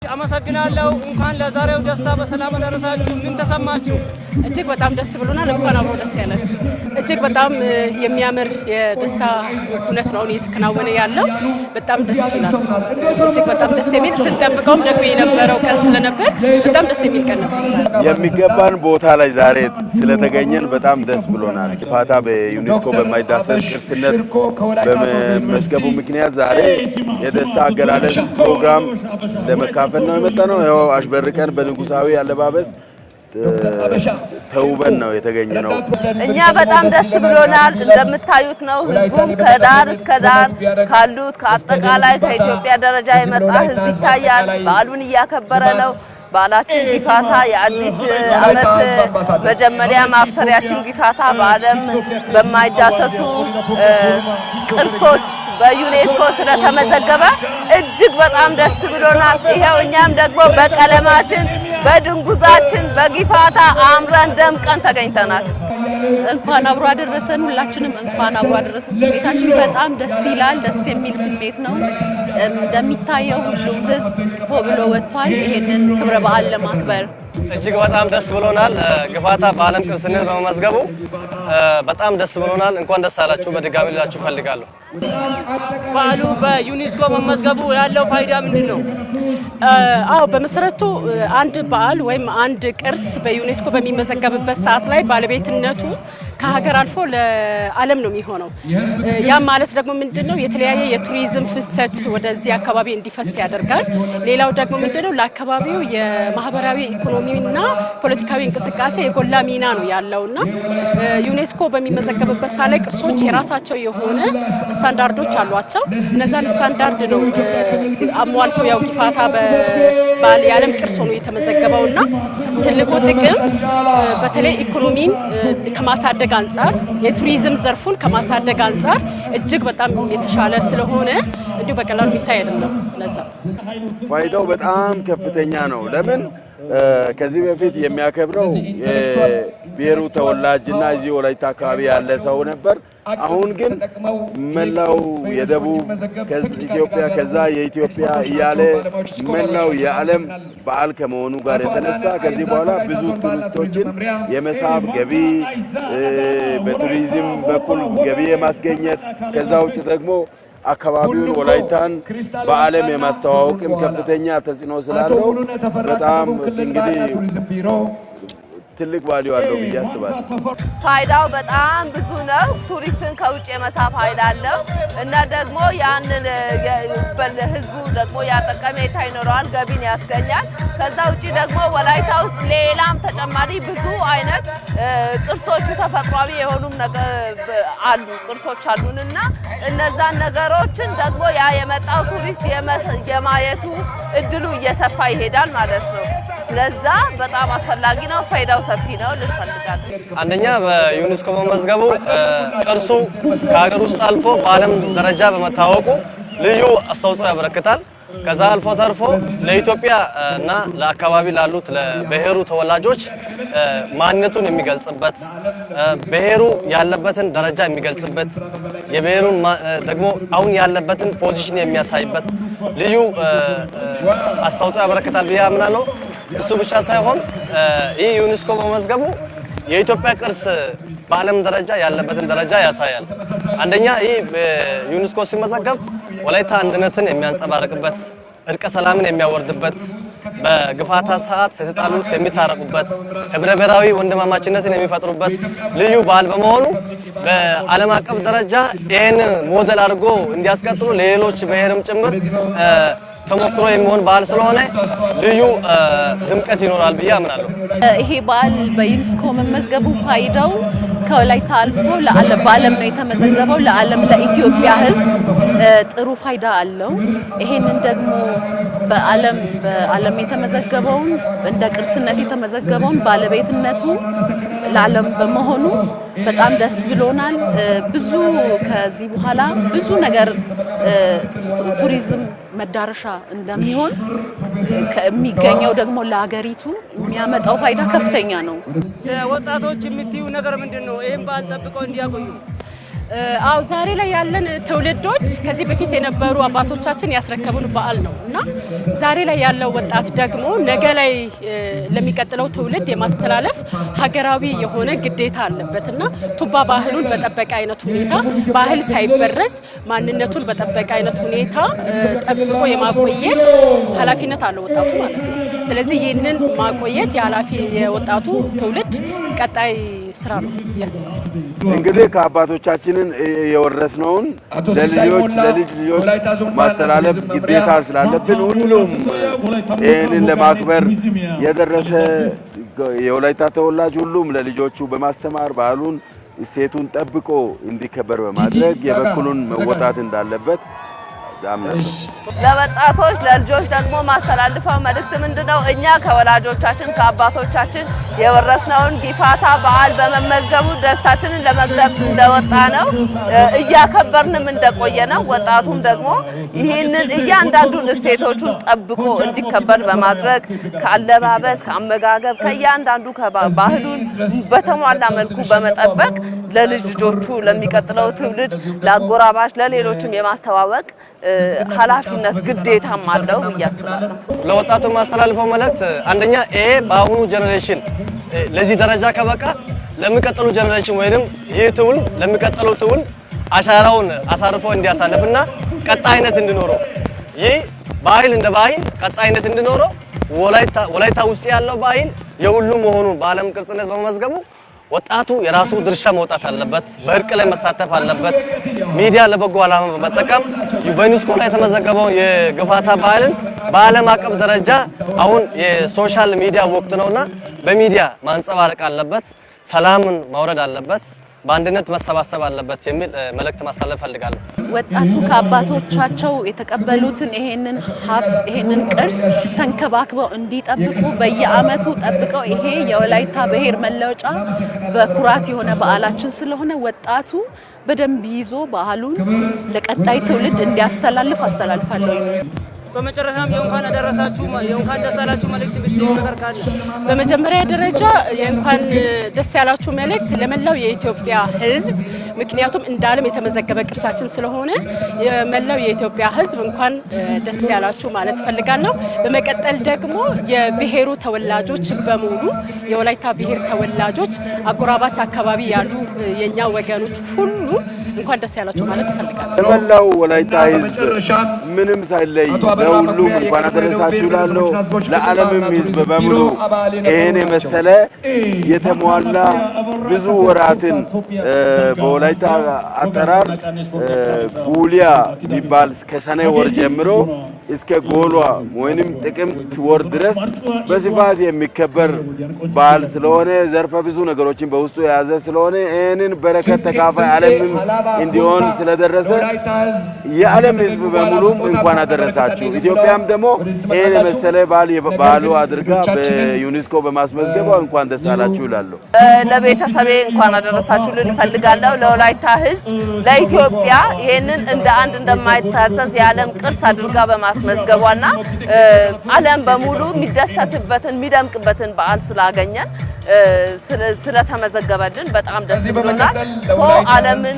አመሰግናለሁ። እንኳን ለዛሬው ደስታ በሰላም አደረሳችሁ። ምን ተሰማችሁ? እጅግ በጣም ደስ ብሎናል። እንኳን አብሮ ደስ ያለን። እጅግ በጣም የሚያምር የደስታ ሁነት ነው እየተከናወነ ያለው። በጣም ደስ ይላል። እጅግ በጣም ደስ የሚል ስንጠብቀውም ደግሞ የነበረው ቀን ስለነበር በጣም ደስ የሚል ቀን ነበር። የሚገባን ቦታ ላይ ዛሬ ስለተገኘን በጣም ደስ ብሎናል። ፋታ በዩኔስኮ በማይዳሰስ ቅርስነት በመመዝገቡ ምክንያት ዛሬ የደስታ አገላለጽ ፕሮግራም ለመካፈል ነው የመጣነው። ያው አሽበርቀን በንጉሳዊ አለባበስ ተውበን ነው የተገኘነው። እኛ በጣም ደስ ብሎናል። እንደምታዩት ነው ህዝቡም ከዳር እስከ ዳር ካሉት ከአጠቃላይ ከኢትዮጵያ ደረጃ የመጣ ህዝብ ይታያል። በዓሉን እያከበረ ነው። በዓላችን ጊፋታ የአዲስ ዓመት መጀመሪያ ማብሰሪያችን ጊፋታ በዓለም በማይዳሰሱ ቅርሶች በዩኔስኮ ስለተመዘገበ እጅግ በጣም ደስ ብሎናል። ይሄው እኛም ደግሞ በቀለማችን በድንጉዛችን በጊፋታ አምረን ደምቀን ተገኝተናል። እንኳን አብሮ አደረሰን። ሁላችንም እንኳን አብሮ አደረሰን። ስሜታችን በጣም ደስ ይላል። ደስ የሚል ስሜት ነው። እንደሚታየው ሁሉም ህዝብ ብሎ ወጥቷል ይሄንን ክብረ በዓል ለማክበር። እጅግ በጣም ደስ ብሎናል። ጊፋታ በዓለም ቅርስነት በመመዝገቡ በጣም ደስ ብሎናል። እንኳን ደስ አላችሁ በድጋሚ ልላችሁ ፈልጋለሁ። በዓሉ በዩኔስኮ መመዝገቡ ያለው ፋይዳ ምንድነው? አዎ በመሰረቱ አንድ በዓል ወይም አንድ ቅርስ በዩኔስኮ በሚመዘገብበት ሰዓት ላይ ባለቤትነቱ ከሀገር አልፎ ለዓለም ነው የሚሆነው። ያ ማለት ደግሞ ምንድነው የተለያየ የቱሪዝም ፍሰት ወደዚህ አካባቢ እንዲፈስ ያደርጋል። ሌላው ደግሞ ምንድነው ለአካባቢው የማህበራዊ ኢኮኖሚና ፖለቲካዊ እንቅስቃሴ የጎላ ሚና ነው ያለውና ዩኔስኮ በሚመዘገብበት ሰዓት ላይ ቅርሶች የራሳቸው የሆነ ስታንዳርዶች አሏቸው። እነዛን ስታንዳርድ ነው አሟልተው ያው ጊፋታ በዓል የዓለም ቅርስ ሆኖ የተመዘገበውና ትልቁ ጥቅም በተለይ ኢኮኖሚን ከማሳደግ አንፃር የቱሪዝም ዘርፉን ከማሳደግ አንፃር እጅግ በጣም የተሻለ ስለሆነ እንዲሁ በቀላሉ የሚታይ አይደለም። ለዛ ፋይዳው በጣም ከፍተኛ ነው። ለምን ከዚህ በፊት የሚያከብረው የብሔሩ ተወላጅና እዚህ ወላይታ አካባቢ ያለ ሰው ነበር። አሁን ግን መላው የደቡብ ኢትዮጵያ ከዛ የኢትዮጵያ እያለ መላው የዓለም በዓል ከመሆኑ ጋር የተነሳ ከዚህ በኋላ ብዙ ቱሪስቶችን የመሳብ ገቢ በቱሪዝም በኩል ገቢ የማስገኘት ከዛ ውጭ ደግሞ አካባቢውን ወላይታን በዓለም የማስተዋወቅም ከፍተኛ ተጽዕኖ ስላለው በጣም እንግዲህ ትልቅ ቫልዩ አለው ብዬ አስባለሁ። ፋይዳው በጣም ብዙ ነው። ቱሪስትን ከውጭ የመሳብ ኃይል አለው እና ደግሞ ያንን ህዝቡ ደግሞ ያጠቀሜታ ይኖረዋል፣ ገቢን ያስገኛል። ከዛ ውጪ ደግሞ ወላይታ ውስጥ ሌላም ተጨማሪ ብዙ አይነት ቅርሶች ተፈጥሯዊ የሆኑም አሉ ቅርሶች አሉንና እነዛን ነገሮችን ደግሞ ያ የመጣው ቱሪስት የማየቱ እድሉ እየሰፋ ይሄዳል ማለት ነው። ለዛ በጣም አስፈላጊ ነው። ፋይዳው ሰፊ ነው ልንፈልጋለን። አንደኛ በዩኔስኮ መመዝገቡ ቅርሱ ከሀገር ውስጥ አልፎ በዓለም ደረጃ በመታወቁ ልዩ አስተዋጽኦ ያበረክታል። ከዛ አልፎ ተርፎ ለኢትዮጵያ እና ለአካባቢ ላሉት ለብሔሩ ተወላጆች ማንነቱን የሚገልጽበት ብሔሩ ያለበትን ደረጃ የሚገልጽበት የብሔሩን ደግሞ አሁን ያለበትን ፖዚሽን የሚያሳይበት ልዩ አስተዋጽኦ ያበረክታል ብዬ አምናለሁ። እሱ ብቻ ሳይሆን ይህ ዩኔስኮ በመዝገቡ የኢትዮጵያ ቅርስ በዓለም ደረጃ ያለበትን ደረጃ ያሳያል። አንደኛ ይህ ዩኔስኮ ሲመዘገብ ወላይታ አንድነትን የሚያንጸባርቅበት፣ እርቀ ሰላምን የሚያወርድበት፣ በጊፋታ ሰዓት የተጣሉት የሚታረቁበት፣ ህብረ ብሔራዊ ወንድማማችነትን የሚፈጥሩበት ልዩ በዓል በመሆኑ በዓለም አቀፍ ደረጃ ይህንን ሞዴል አድርጎ እንዲያስቀጥሉ ለሌሎች ብሔርም ጭምር ተሞክሮ የሚሆን በዓል ስለሆነ ልዩ ድምቀት ይኖራል ብዬ አምናለሁ። ይሄ በዓል በዩኔስኮ መመዝገቡ ፋይዳው ከወላይታ አልፎ በዓለም ነው የተመዘገበው። ለዓለም ለኢትዮጵያ ሕዝብ ጥሩ ፋይዳ አለው። ይሄንን ደግሞ በዓለም የተመዘገበውን እንደ ቅርስነት የተመዘገበውን ባለቤትነቱ ለዓለም በመሆኑ በጣም ደስ ብሎናል። ብዙ ከዚህ በኋላ ብዙ ነገር ቱሪዝም መዳረሻ እንደሚሆን የሚገኘው ደግሞ ለሀገሪቱ የሚያመጣው ፋይዳ ከፍተኛ ነው። ወጣቶች የምትዩ ነገር ምንድነው? ይሄን በዓል ጠብቀው እንዲያቆዩ አው ዛሬ ላይ ያለን ትውልዶች ከዚህ በፊት የነበሩ አባቶቻችን ያስረከቡን በዓል ነው እና ዛሬ ላይ ያለው ወጣት ደግሞ ነገ ላይ ለሚቀጥለው ትውልድ የማስተላለፍ ሀገራዊ የሆነ ግዴታ አለበትና ቱባ ባህሉን በጠበቀ አይነት ሁኔታ ባህል ሳይበረዝ ማንነቱን በጠበቀ አይነት ሁኔታ ጠብቆ የማቆየት ኃላፊነት አለው ወጣቱ ማለት ነው። ስለዚህ ይህንን ማቆየት የወጣቱ ትውልድ ቀጣይ ስራ ነው ያስባል። እንግዲህ ከአባቶቻችን የወረስነውን ለልጅ ልጆች ማስተላለፍ ግዴታ ስላለብን ሁሉም ይህንን ለማክበር የደረሰ የወላይታ ተወላጅ ሁሉም ለልጆቹ በማስተማር ባህሉን እሴቱን ጠብቆ እንዲከበር በማድረግ የበኩሉን መወጣት እንዳለበት ለወጣቶች ለልጆች ደግሞ ማስተላልፈው መልእክት ምንድነው? እኛ ከወላጆቻችን ከአባቶቻችን የወረስነውን ጊፋታ በዓል በመመዝገቡ ደስታችንን ለመግለጽ እንደወጣ ነው እያከበርንም እንደቆየ ነው። ወጣቱም ደግሞ ይህንን እያንዳንዱን እሴቶቹን ጠብቆ እንዲከበር በማድረግ ከአለባበስ ከአመጋገብ ከእያንዳንዱ ባህሉን በተሟላ መልኩ በመጠበቅ ለልጅ ልጆቹ ለሚቀጥለው ትውልድ ለአጎራባች ለሌሎችም የማስተዋወቅ ኃላፊነት ግዴታም አለው ብያስባለሁ። ለወጣቱ ማስተላልፈው መልእክት አንደኛ ይሄ በአሁኑ ጀነሬሽን ለዚህ ደረጃ ከበቃ ለሚቀጥሉ ጀነሬሽን ወይንም ይህ ትውልድ ለሚቀጥለው ትውልድ አሻራውን አሳርፎ እንዲያሳልፍና ቀጣይነት እንዲኖረው ይህ ባህል እንደ ባህል ቀጣይነት እንዲኖረው ወላይታ ውስጥ ያለው ባህል የሁሉም መሆኑን በዓለም ቅርስነት በመመዝገቡ ወጣቱ የራሱ ድርሻ መውጣት አለበት። በእርቅ ላይ መሳተፍ አለበት። ሚዲያ ለበጎ ዓላማ በመጠቀም በዩኔስኮ ላይ የተመዘገበው የጊፋታ በዓልን በዓለም አቀፍ ደረጃ አሁን የሶሻል ሚዲያ ወቅት ነውና በሚዲያ ማንጸባረቅ አለበት። ሰላምን ማውረድ አለበት። በአንድነት መሰባሰብ አለበት የሚል መልእክት ማስተላለፍ ፈልጋለሁ። ወጣቱ ከአባቶቻቸው የተቀበሉትን ይሄንን ሀብት ይሄንን ቅርስ ተንከባክበው እንዲጠብቁ በየዓመቱ ጠብቀው ይሄ የወላይታ ብሔር መለወጫ በኩራት የሆነ በዓላችን ስለሆነ ወጣቱ በደንብ ይዞ ባህሉን ለቀጣይ ትውልድ እንዲያስተላልፍ አስተላልፋለሁ። በመጨረሻም የእንኳን አደረሳችሁ የእንኳን ደስ ያላችሁ መልእክት ብትሉ ነገር ካለ? በመጀመሪያ ደረጃ የእንኳን ደስ ያላችሁ መልእክት ለመላው የኢትዮጵያ ሕዝብ ምክንያቱም እንደ ዓለም የተመዘገበ ቅርሳችን ስለሆነ የመላው የኢትዮጵያ ሕዝብ እንኳን ደስ ያላችሁ ማለት ፈልጋለሁ። በመቀጠል ደግሞ የብሔሩ ተወላጆች በሙሉ የወላይታ ብሔር ተወላጆች አጎራባች አካባቢ ያሉ የኛ ወገኖች ሁሉ እንኳን ደስ ያላችሁ ማለት ፈልጋለሁ። ለመላው ወላይታ ሕዝብ ምንም ሳይለይ ለሁሉም እንኳን አደረሳችሁ እላለሁ። ለዓለምም ሕዝብ በሙሉ ይሄን የመሰለ የተሟላ ብዙ ወራትን በወላይታ አጠራር ጉሊያ የሚባል ከሰኔ ወር ጀምሮ እስከ ጎሏ ወይንም ጥቅምት ወር ድረስ በስፋት የሚከበር በዓል ስለሆነ ዘርፈ ብዙ ነገሮችን በውስጡ የያዘ ስለሆነ ይሄንን በረከት ተካፋይ ዓለምም እንዲሆን ስለደረሰ የዓለም ሕዝብ በሙሉ እንኳን አደረሳችሁ። ኢትዮጵያም ደግሞ ይሄን የመሰለ በዓሉ አድርጋ በዩኔስኮ በማስመዝገቧ እንኳን ደስ አላችሁ እላለሁ። ለቤተሰቤ እንኳን አደረሳችሁ ልል እፈልጋለሁ። ለወላይታ ሕዝብ ለኢትዮጵያ ይሄንን እንደ አንድ እንደማይታዘዝ የዓለም ቅርስ አድርጋ በማስመዝገቧና ዓለም በሙሉ የሚደሰትበትን የሚደምቅበትን በዓል ስላገኘን ስለተመዘገበልን በጣም ደስ ብሎናል። ዓለምን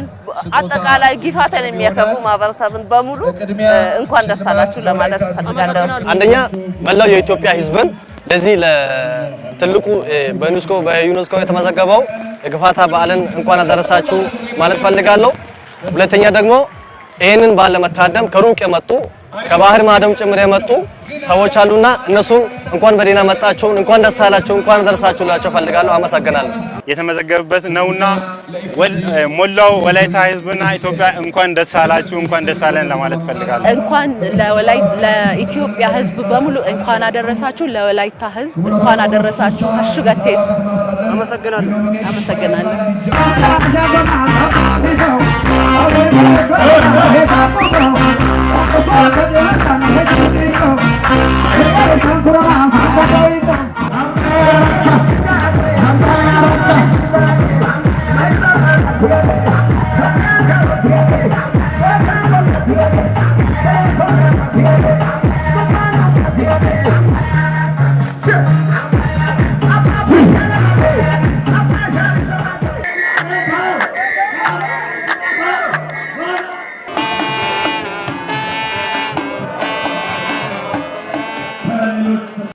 አጠቃላይ ጊፋታን የሚያከብሩ ማህበረሰብን በሙሉ እንኳን ደስ አላችሁ ለማለት እፈልጋለሁ። አንደኛ መላው የኢትዮጵያ ሕዝብን ለዚህ ለትልቁ በዩኔስኮ የተመዘገበው የጊፋታ በዓልን እንኳን አደረሳችሁ ማለት ፈልጋለሁ። ሁለተኛ ደግሞ ይሄንን በዓል ለመታደም ከሩቅ የመጡ ከባህር ማዶም ጭምር የመጡ ሰዎች አሉና እነሱን እንኳን በደህና መጣችሁ፣ እንኳን ደስ አላችሁ፣ እንኳን አደረሳችሁ ላቸው ፈልጋለሁ። አመሰግናለሁ። የተመዘገበበት ነውና ሞላው ወላይታ ህዝብና ኢትዮጵያ እንኳን ደስ አላችሁ እንኳን ደስ አለን ለማለት ፈልጋለሁ። እንኳን ለኢትዮጵያ ህዝብ በሙሉ እንኳን አደረሳችሁ፣ ለወላይታ ህዝብ እንኳን አደረሳችሁ። አሽገቴስ አመሰግናለሁ። አመሰግናለሁ።